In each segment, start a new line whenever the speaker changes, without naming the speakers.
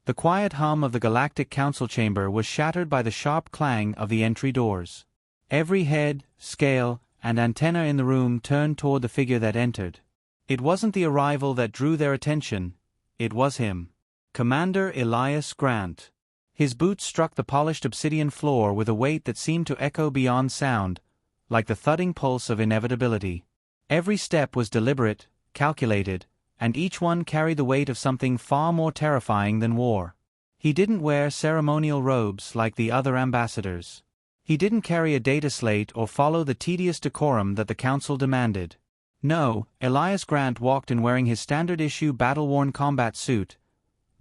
The quiet hum of the Galactic Council chamber was shattered by the sharp clang of the entry doors. Every head, scale, and antenna in the room turned toward the figure that entered. It wasn't the arrival that drew their attention, it was him. Commander Elias Grant. His boots struck the polished obsidian floor with a weight that seemed to echo beyond sound, like the thudding pulse of inevitability. Every step was deliberate, calculated, and each one carried the weight of something far more terrifying than war. He didn't wear ceremonial robes like the other ambassadors. He didn't carry a data slate or follow the tedious decorum that the council demanded. No, Elias Grant walked in wearing his standard-issue battle-worn combat suit,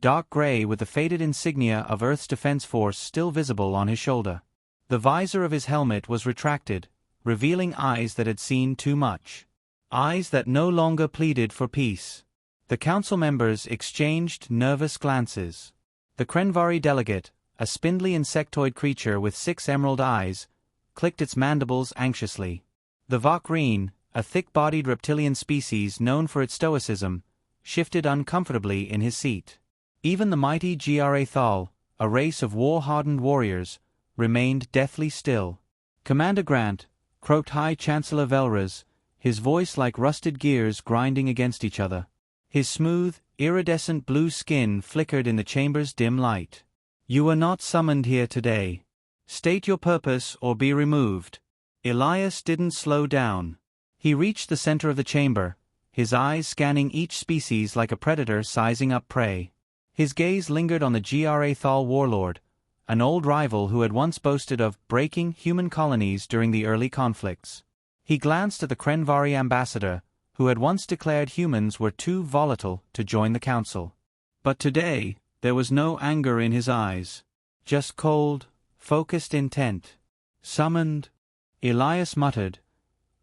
dark gray with the faded insignia of Earth's Defense Force still visible on his shoulder. The visor of his helmet was retracted, revealing eyes that had seen too much. Eyes that no longer pleaded for peace. The council members exchanged nervous glances. The Krenvari delegate, a spindly insectoid creature with 6 emerald eyes, clicked its mandibles anxiously. The Vakreen, a thick-bodied reptilian species known for its stoicism, shifted uncomfortably in his seat. Even the mighty Gra Thal, a race of war-hardened warriors, remained deathly still. Commander Grant, croaked High Chancellor Velraz, his voice like rusted gears grinding against each other. His smooth, iridescent blue skin flickered in the chamber's dim light. "You are not summoned here today. State your purpose or be removed." Elias didn't slow down. He reached the center of the chamber, his eyes scanning each species like a predator sizing up prey. His gaze lingered on the Gra Thal warlord, an old rival who had once boasted of breaking human colonies during the early conflicts. He glanced at the Krenvari ambassador, who had once declared humans were too volatile to join the council. But today, there was no anger in his eyes. Just cold, focused intent. "Summoned," Elias muttered,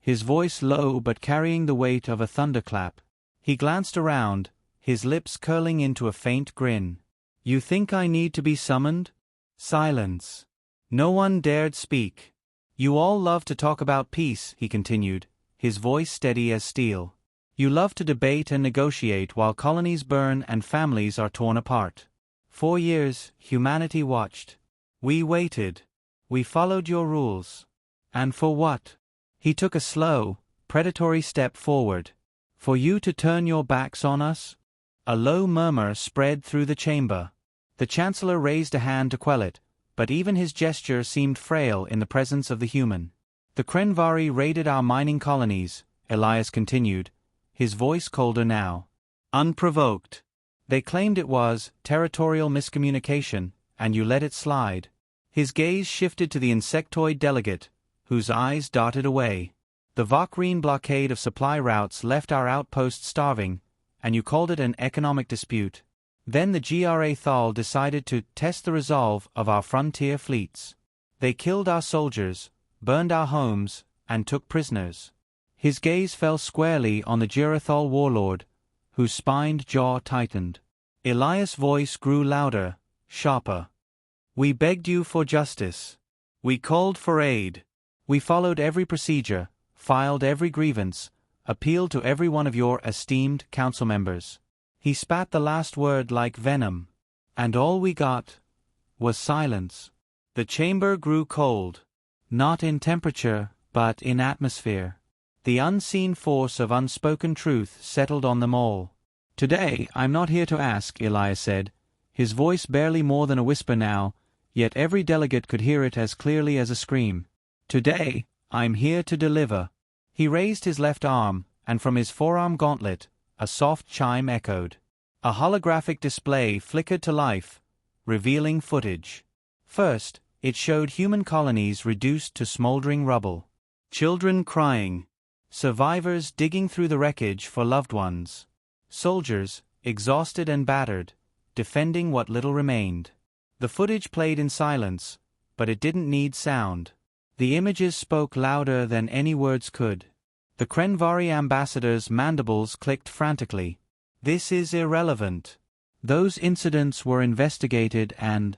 his voice low but carrying the weight of a thunderclap. He glanced around, his lips curling into a faint grin. "You think I need to be summoned?" Silence. No one dared speak. "You all love to talk about peace," he continued, his voice steady as steel. "You love to debate and negotiate while colonies burn and families are torn apart. 4 years, humanity watched. We waited. We followed your rules. And for what?" He took a slow, predatory step forward. "For you to turn your backs on us?" A low murmur spread through the chamber. The Chancellor raised a hand to quell it, but even his gesture seemed frail in the presence of the human. "The Krenvari raided our mining colonies," Elias continued, his voice colder now. "Unprovoked. They claimed it was territorial miscommunication, and you let it slide." His gaze shifted to the insectoid delegate, whose eyes darted away. "The Vakreen blockade of supply routes left our outposts starving, and you called it an economic dispute. Then the Gra Thal decided to test the resolve of our frontier fleets. They killed our soldiers, burned our homes, and took prisoners." His gaze fell squarely on the Gra Thal warlord, whose spined jaw tightened. Elias' voice grew louder, sharper. "We begged you for justice. We called for aid. We followed every procedure, filed every grievance, appealed to every one of your esteemed council members." He spat the last word like venom. "And all we got was silence." The chamber grew cold. Not in temperature, but in atmosphere. The unseen force of unspoken truth settled on them all. "Today, I'm not here to ask," Elias said, his voice barely more than a whisper now, yet every delegate could hear it as clearly as a scream. "Today, I'm here to deliver." He raised his left arm, and from his forearm gauntlet, a soft chime echoed. A holographic display flickered to life, revealing footage. First, it showed human colonies reduced to smoldering rubble. Children crying. Survivors digging through the wreckage for loved ones. Soldiers, exhausted and battered, defending what little remained. The footage played in silence, but it didn't need sound. The images spoke louder than any words could. The Krenvari ambassador's mandibles clicked frantically. "This is irrelevant. Those incidents were investigated and—"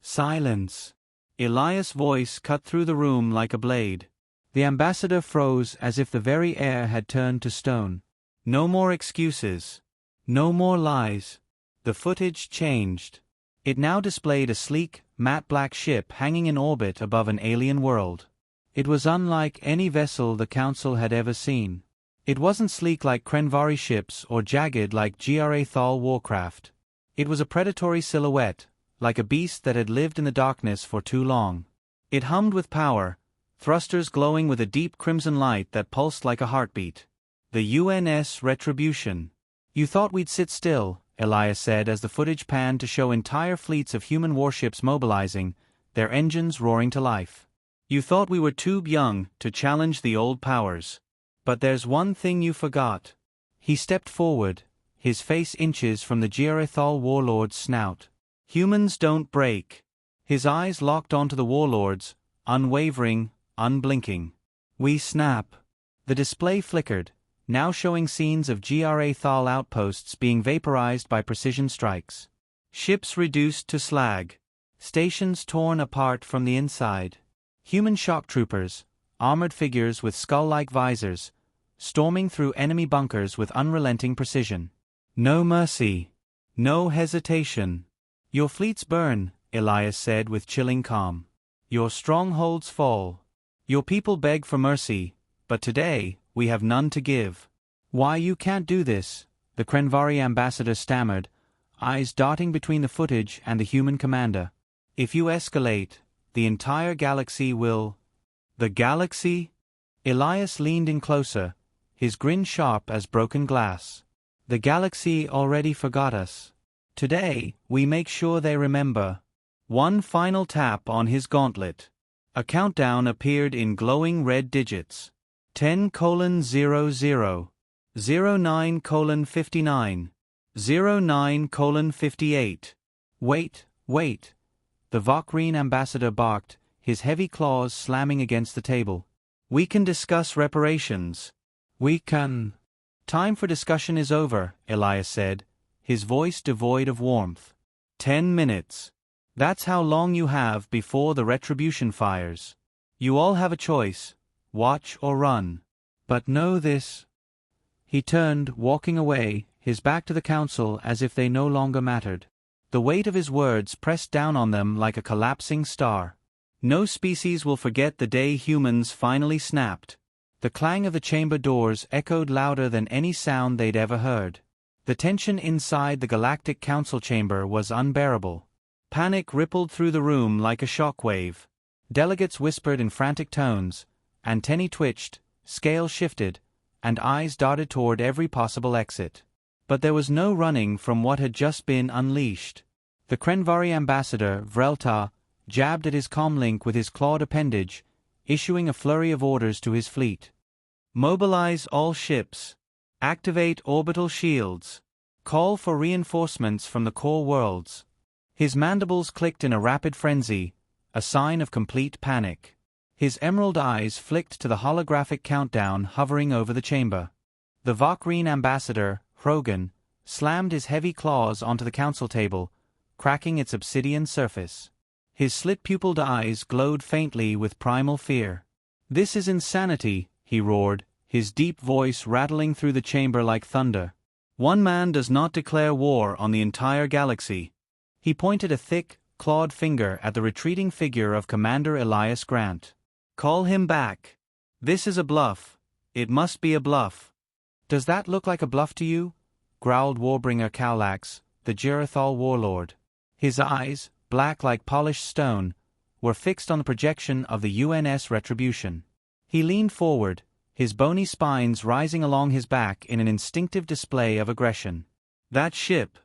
Silence. Elias' voice cut through the room like a blade. The ambassador froze as if the very air had turned to stone. "No more excuses. No more lies." The footage changed. It now displayed a sleek, matte black ship hanging in orbit above an alien world. It was unlike any vessel the Council had ever seen. It wasn't sleek like Krenvari ships or jagged like Gra Thal warcraft. It was a predatory silhouette, like a beast that had lived in the darkness for too long. It hummed with power, thrusters glowing with a deep crimson light that pulsed like a heartbeat. The UNS Retribution. You thought we'd sit still, Elias said as the footage panned to show entire fleets of human warships mobilizing, their engines roaring to life. You thought we were too young to challenge the old powers. But there's one thing you forgot. He stepped forward, his face inches from the Girethal warlord's snout. Humans don't break. His eyes locked onto the warlord's, unwavering, unblinking. We snap. The display flickered, now showing scenes of Gra Thal outposts being vaporized by precision strikes. Ships reduced to slag. Stations torn apart from the inside. Human shock troopers, armored figures with skull-like visors, storming through enemy bunkers with unrelenting precision. No mercy. No hesitation. Your fleets burn, Elias said with chilling calm. Your strongholds fall. Your people beg for mercy, but today, we have none to give. Why you can't do this, the Krenvari ambassador stammered, eyes darting between the footage and the human commander. If you escalate, the entire galaxy will... The galaxy? Elias leaned in closer, his grin sharp as broken glass. The galaxy already forgot us. Today, we make sure they remember. One final tap on his gauntlet. A countdown appeared in glowing red digits. 10:00, 09:59, 09:58. Wait. The Vokreen ambassador barked, his heavy claws slamming against the table. We can discuss reparations. We can. Time for discussion is over, Elias said, his voice devoid of warmth. 10 minutes. That's how long you have before the retribution fires. You all have a choice, watch or run. But know this. He turned, walking away, his back to the Council as if they no longer mattered. The weight of his words pressed down on them like a collapsing star. No species will forget the day humans finally snapped. The clang of the chamber doors echoed louder than any sound they'd ever heard. The tension inside the Galactic Council chamber was unbearable. Panic rippled through the room like a shockwave. Delegates whispered in frantic tones, antennae twitched, scales shifted, and eyes darted toward every possible exit. But there was no running from what had just been unleashed. The Krenvari ambassador, Vrelta, jabbed at his comlink with his clawed appendage, issuing a flurry of orders to his fleet. Mobilize all ships. Activate orbital shields. Call for reinforcements from the core worlds. His mandibles clicked in a rapid frenzy, a sign of complete panic. His emerald eyes flicked to the holographic countdown hovering over the chamber. The Vokreen ambassador, Hrogan, slammed his heavy claws onto the council table, cracking its obsidian surface. His slit-pupiled eyes glowed faintly with primal fear. This is insanity, he roared, his deep voice rattling through the chamber like thunder. One man does not declare war on the entire galaxy. He pointed a thick, clawed finger at the retreating figure of Commander Elias Grant. Call him back. This is a bluff. It must be a bluff. Does that look like a bluff to you? Growled Warbringer Cowlax, the Girethal warlord. His eyes, black like polished stone, were fixed on the projection of the UNS Retribution. He leaned forward, his bony spines rising along his back in an instinctive display of aggression. That ship.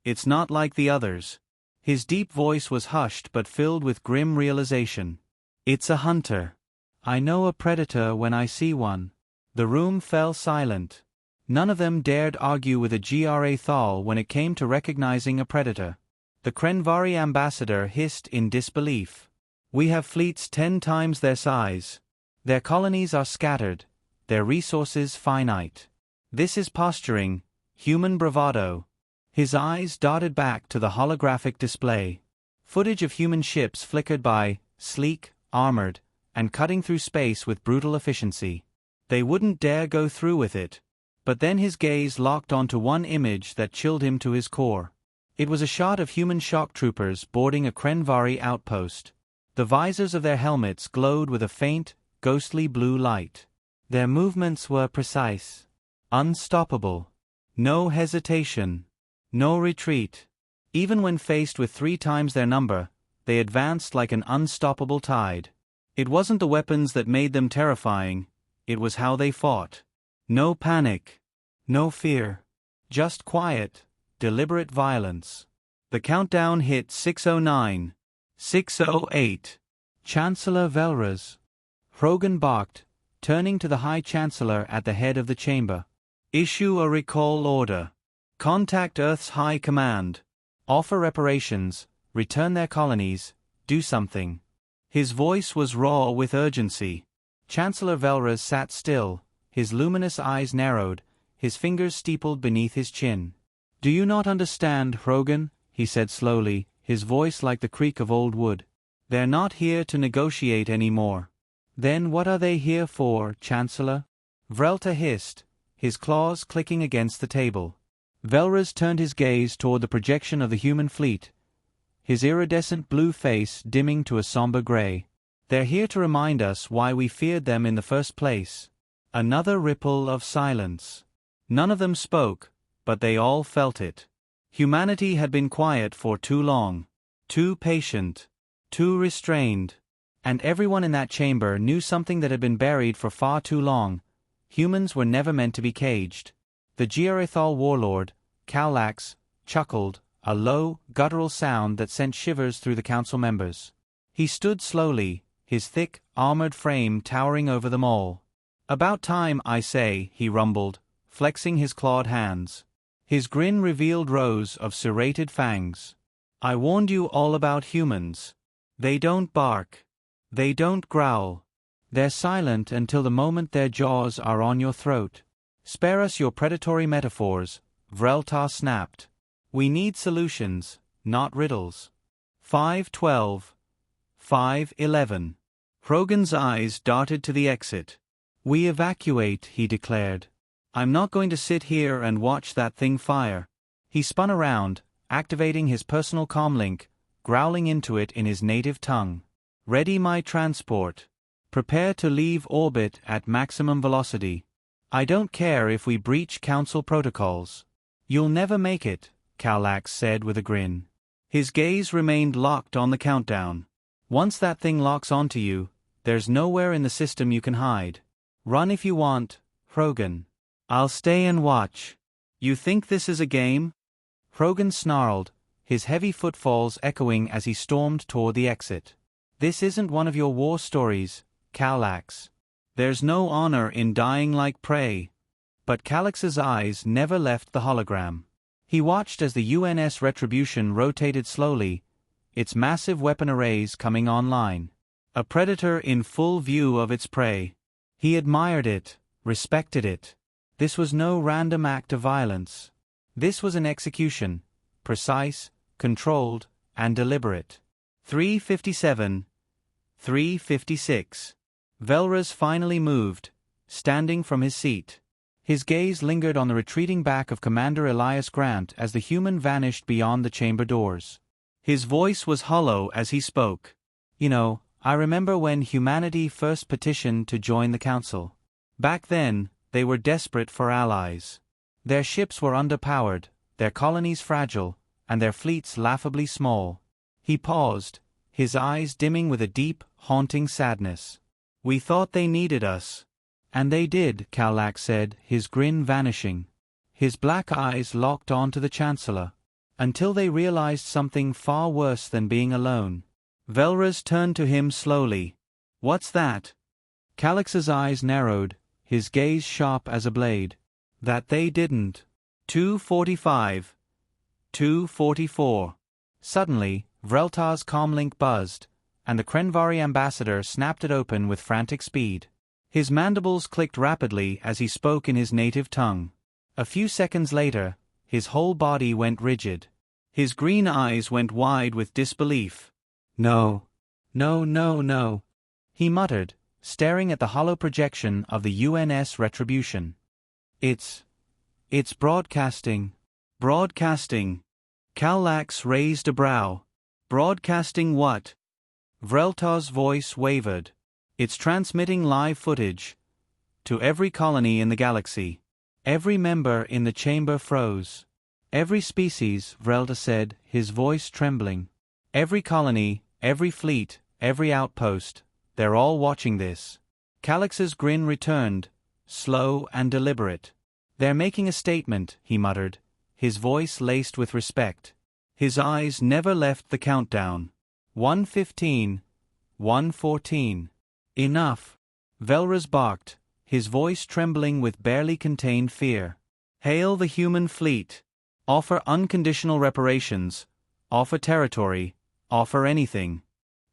It's not like the others. His deep voice was hushed but filled with grim realization. It's a hunter. I know a predator when I see one. The room fell silent. None of them dared argue with a Gra Thal when it came to recognizing a predator. The Krenvari ambassador hissed in disbelief. We have fleets 10 times their size. Their colonies are scattered, their resources finite. This is posturing, human bravado. His eyes darted back to the holographic display. Footage of human ships flickered by, sleek, armored, and cutting through space with brutal efficiency. They wouldn't dare go through with it. But then his gaze locked onto one image that chilled him to his core. It was a shot of human shock troopers boarding a Krenvari outpost. The visors of their helmets glowed with a faint, ghostly blue light. Their movements were precise, unstoppable. No hesitation, no retreat. Even when faced with 3 times their number, they advanced like an unstoppable tide. It wasn't the weapons that made them terrifying, it was how they fought. No panic, no fear, just quiet, deliberate violence. The countdown hit 6:09, 6:08. Chancellor Velraz. Hrogan barked, turning to the High Chancellor at the head of the chamber. Issue a recall order. Contact Earth's High Command. Offer reparations, return their colonies, do something. His voice was raw with urgency. Chancellor Velraz sat still, his luminous eyes narrowed, his fingers steepled beneath his chin. Do you not understand, Hrogan? He said slowly, his voice like the creak of old wood. They're not here to negotiate anymore. Then what are they here for, Chancellor? Vrelta hissed, his claws clicking against the table. Velraz turned his gaze toward the projection of the human fleet, his iridescent blue face dimming to a somber gray. They're here to remind us why we feared them in the first place. Another ripple of silence. None of them spoke, but they all felt it. Humanity had been quiet for too long, too patient, too restrained. And everyone in that chamber knew something that had been buried for far too long. Humans were never meant to be caged. The Giarethal warlord, Kallax, chuckled, a low, guttural sound that sent shivers through the council members. He stood slowly, his thick, armored frame towering over them all. About time, I say, he rumbled, flexing his clawed hands. His grin revealed rows of serrated fangs. I warned you all about humans. They don't bark. They don't growl. They're silent until the moment their jaws are on your throat. Spare us your predatory metaphors, Vrelta snapped. We need solutions, not riddles. 5:12. 5:11. Hrogan's eyes darted to the exit. We evacuate, he declared. I'm not going to sit here and watch that thing fire. He spun around, activating his personal comlink, growling into it in his native tongue. Ready my transport. Prepare to leave orbit at maximum velocity. I don't care if we breach council protocols. You'll never make it, Kallax said with a grin. His gaze remained locked on the countdown. Once that thing locks onto you, there's nowhere in the system you can hide. Run if you want, Hrogan. I'll stay and watch. You think this is a game? Hrogan snarled, his heavy footfalls echoing as he stormed toward the exit. This isn't one of your war stories, Kallax. There's no honor in dying like prey. But Kallax's eyes never left the hologram. He watched as the UNS Retribution rotated slowly, its massive weapon arrays coming online. A predator in full view of its prey. He admired it, respected it. This was no random act of violence. This was an execution, precise, controlled, and deliberate. 3:57. 3:56. Velraz finally moved, standing from his seat. His gaze lingered on the retreating back of Commander Elias Grant as the human vanished beyond the chamber doors. His voice was hollow as he spoke. You know, I remember when humanity first petitioned to join the Council. Back then, they were desperate for allies. Their ships were underpowered, their colonies fragile, and their fleets laughably small. He paused, his eyes dimming with a deep, haunting sadness. We thought they needed us. And they did, Kallax said, his grin vanishing. His black eyes locked onto the Chancellor. Until they realized something far worse than being alone. Velraz turned to him slowly. What's that? Kallax's eyes narrowed, his gaze sharp as a blade. That they didn't. 2:45. 2:44. Suddenly, Vrelta's comlink buzzed, and the Krenvari ambassador snapped it open with frantic speed. His mandibles clicked rapidly as he spoke in his native tongue. A few seconds later, his whole body went rigid. His green eyes went wide with disbelief. No. No, no, no. He muttered, staring at the hollow projection of the UNS Retribution. It's broadcasting. Broadcasting. Kallax raised a brow. Broadcasting what? Vreltar's voice wavered. It's transmitting live footage. To every colony in the galaxy. Every member in the chamber froze. Every species, Vreltar said, his voice trembling. Every colony, every fleet, every outpost, they're all watching this. Kallax's grin returned, slow and deliberate. They're making a statement, he muttered, his voice laced with respect. His eyes never left the countdown. 1:15, 1:14. Enough. Velraz barked, his voice trembling with barely contained fear. Hail the human fleet. Offer unconditional reparations. Offer territory. Offer anything.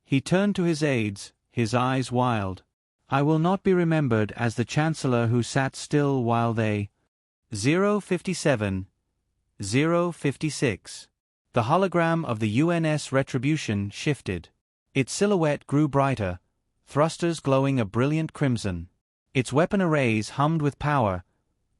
He turned to his aides, his eyes wild. I will not be remembered as the Chancellor who sat still while they... 057, 056. The hologram of the UNS Retribution shifted. Its silhouette grew brighter, thrusters glowing a brilliant crimson. Its weapon arrays hummed with power,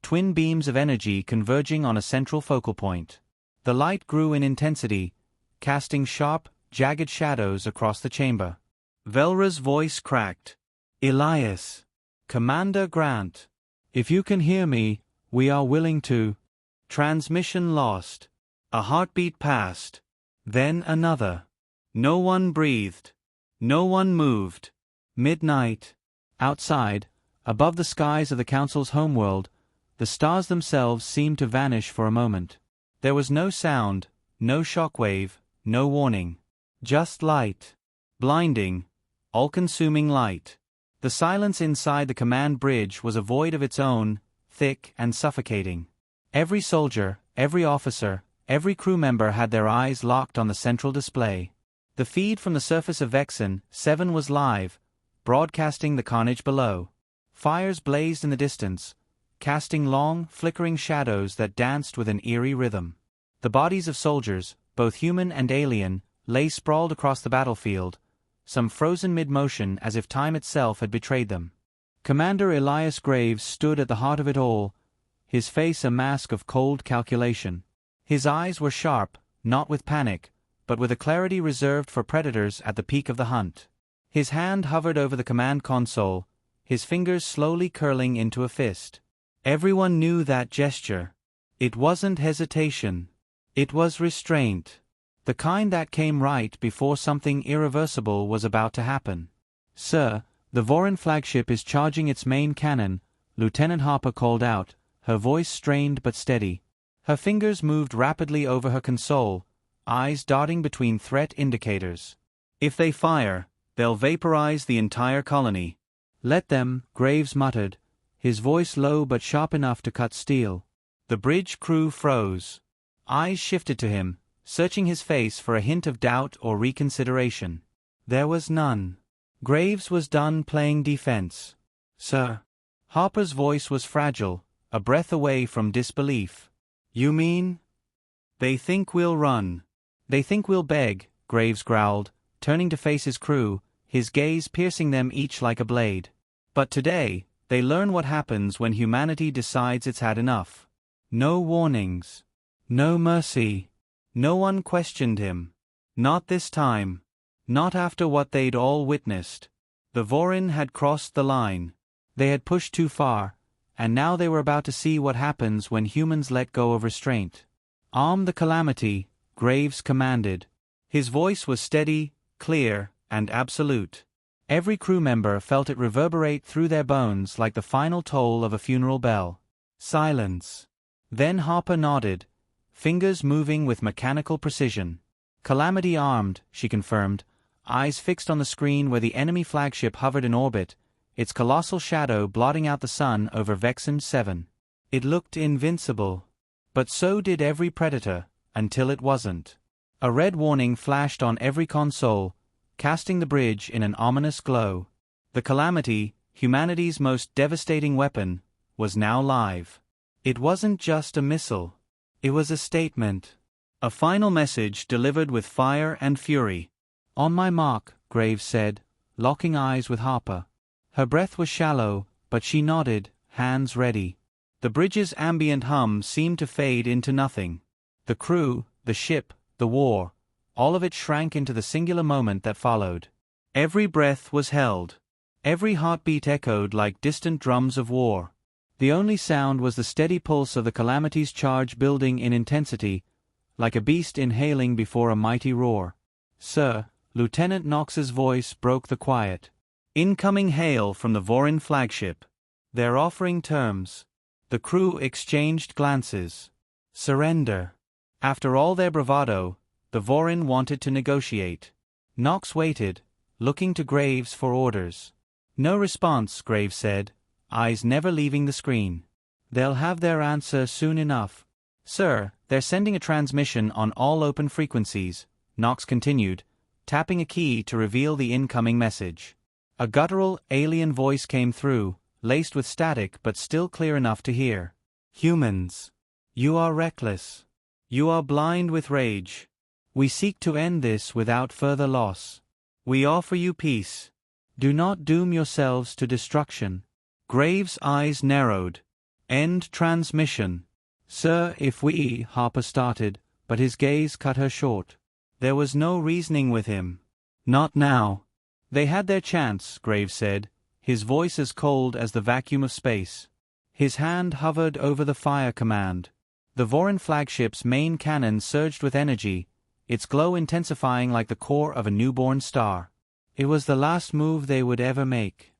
twin beams of energy converging on a central focal point. The light grew in intensity, casting sharp, jagged shadows across the chamber. Velra's voice cracked. Elias. Commander Grant. If you can hear me, we are willing to... Transmission lost. A heartbeat passed. Then another. No one breathed. No one moved. Midnight. Outside, above the skies of the Council's homeworld, the stars themselves seemed to vanish for a moment. There was no sound, no shockwave, no warning. Just light. Blinding, all-consuming light. The silence inside the command bridge was a void of its own, thick and suffocating. Every soldier, every officer, every crew member had their eyes locked on the central display. The feed from the surface of Vexen 7 was live, broadcasting the carnage below. Fires blazed in the distance, casting long, flickering shadows that danced with an eerie rhythm. The bodies of soldiers, both human and alien, lay sprawled across the battlefield, some frozen mid-motion as if time itself had betrayed them. Commander Elias Graves stood at the heart of it all, his face a mask of cold calculation. His eyes were sharp, not with panic, but with a clarity reserved for predators at the peak of the hunt. His hand hovered over the command console, his fingers slowly curling into a fist. Everyone knew that gesture. It wasn't hesitation. It was restraint. The kind that came right before something irreversible was about to happen. Sir, the Vorin flagship is charging its main cannon, Lieutenant Harper called out, her voice strained but steady. Her fingers moved rapidly over her console, eyes darting between threat indicators. If they fire, they'll vaporize the entire colony. Let them, Graves muttered, his voice low but sharp enough to cut steel. The bridge crew froze. Eyes shifted to him, searching his face for a hint of doubt or reconsideration. There was none. Graves was done playing defense. Sir. Harper's voice was fragile, a breath away from disbelief. You mean? They think we'll run. They think we'll beg, Graves growled, turning to face his crew, his gaze piercing them each like a blade. But today, they learn what happens when humanity decides it's had enough. No warnings. No mercy. No one questioned him. Not this time. Not after what they'd all witnessed. The Vorin had crossed the line. They had pushed too far, and now they were about to see what happens when humans let go of restraint. Arm the Calamity, Graves commanded. His voice was steady, clear, and absolute. Every crew member felt it reverberate through their bones like the final toll of a funeral bell. Silence. Then Harper nodded, fingers moving with mechanical precision. Calamity armed, she confirmed, eyes fixed on the screen where the enemy flagship hovered in orbit, its colossal shadow blotting out the sun over Vexen 7. It looked invincible. But so did every predator, until it wasn't. A red warning flashed on every console, casting the bridge in an ominous glow. The Calamity, humanity's most devastating weapon, was now live. It wasn't just a missile. It was a statement. A final message delivered with fire and fury. On my mark, Graves said, locking eyes with Harper. Her breath was shallow, but she nodded, hands ready. The bridge's ambient hum seemed to fade into nothing. The crew, the ship, the war, all of it shrank into the singular moment that followed. Every breath was held. Every heartbeat echoed like distant drums of war. The only sound was the steady pulse of the Calamity's charge building in intensity, like a beast inhaling before a mighty roar. "Sir," Lieutenant Knox's voice broke the quiet. "Incoming hail from the Vorin flagship. They're offering terms." The crew exchanged glances. Surrender. After all their bravado, the Vorin wanted to negotiate. Knox waited, looking to Graves for orders. "No response," Graves said, eyes never leaving the screen. "They'll have their answer soon enough." "Sir, they're sending a transmission on all open frequencies," Knox continued, tapping a key to reveal the incoming message. A guttural, alien voice came through, laced with static but still clear enough to hear. "Humans. You are reckless. You are blind with rage. We seek to end this without further loss. We offer you peace. Do not doom yourselves to destruction." Graves' eyes narrowed. "End transmission." "Sir, if we," Harper started, but his gaze cut her short. There was no reasoning with him. "Not now." "They had their chance," Graves said, his voice as cold as the vacuum of space. His hand hovered over the fire command. The Vorin flagship's main cannon surged with energy, its glow intensifying like the core of a newborn star. It was the last move they would ever make.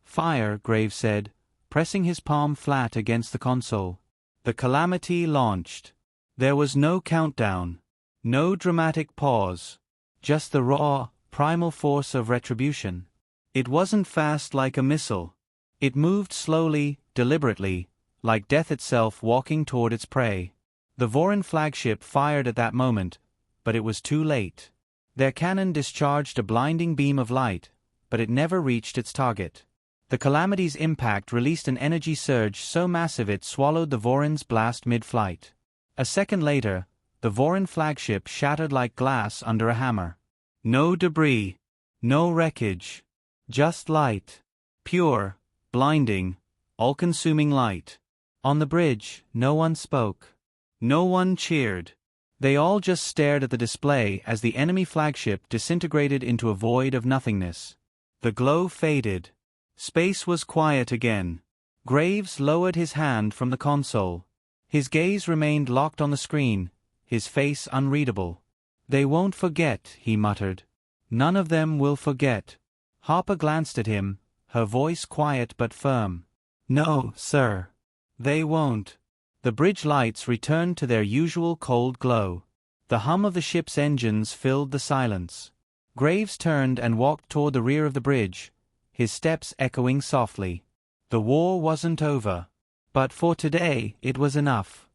"Fire," Graves said, pressing his palm flat against the console. The Calamity launched. There was no countdown. No dramatic pause. Just the raw, primal force of retribution. It wasn't fast like a missile. It moved slowly, deliberately, like death itself walking toward its prey. The Vorin flagship fired at that moment, but it was too late. Their cannon discharged a blinding beam of light, but it never reached its target. The Calamity's impact released an energy surge so massive it swallowed the Vorin's blast mid-flight. A second later, the Vorin flagship shattered like glass under a hammer. No debris. No wreckage. Just light. Pure, blinding, all-consuming light. On the bridge, no one spoke. No one cheered. They all just stared at the display as the enemy flagship disintegrated into a void of nothingness. The glow faded. Space was quiet again. Graves lowered his hand from the console. His gaze remained locked on the screen, his face unreadable. "They won't forget," he muttered. "None of them will forget." Harper glanced at him, her voice quiet but firm. "No, sir. They won't." The bridge lights returned to their usual cold glow. The hum of the ship's engines filled the silence. Graves turned and walked toward the rear of the bridge, his steps echoing softly. The war wasn't over. But for today, it was enough.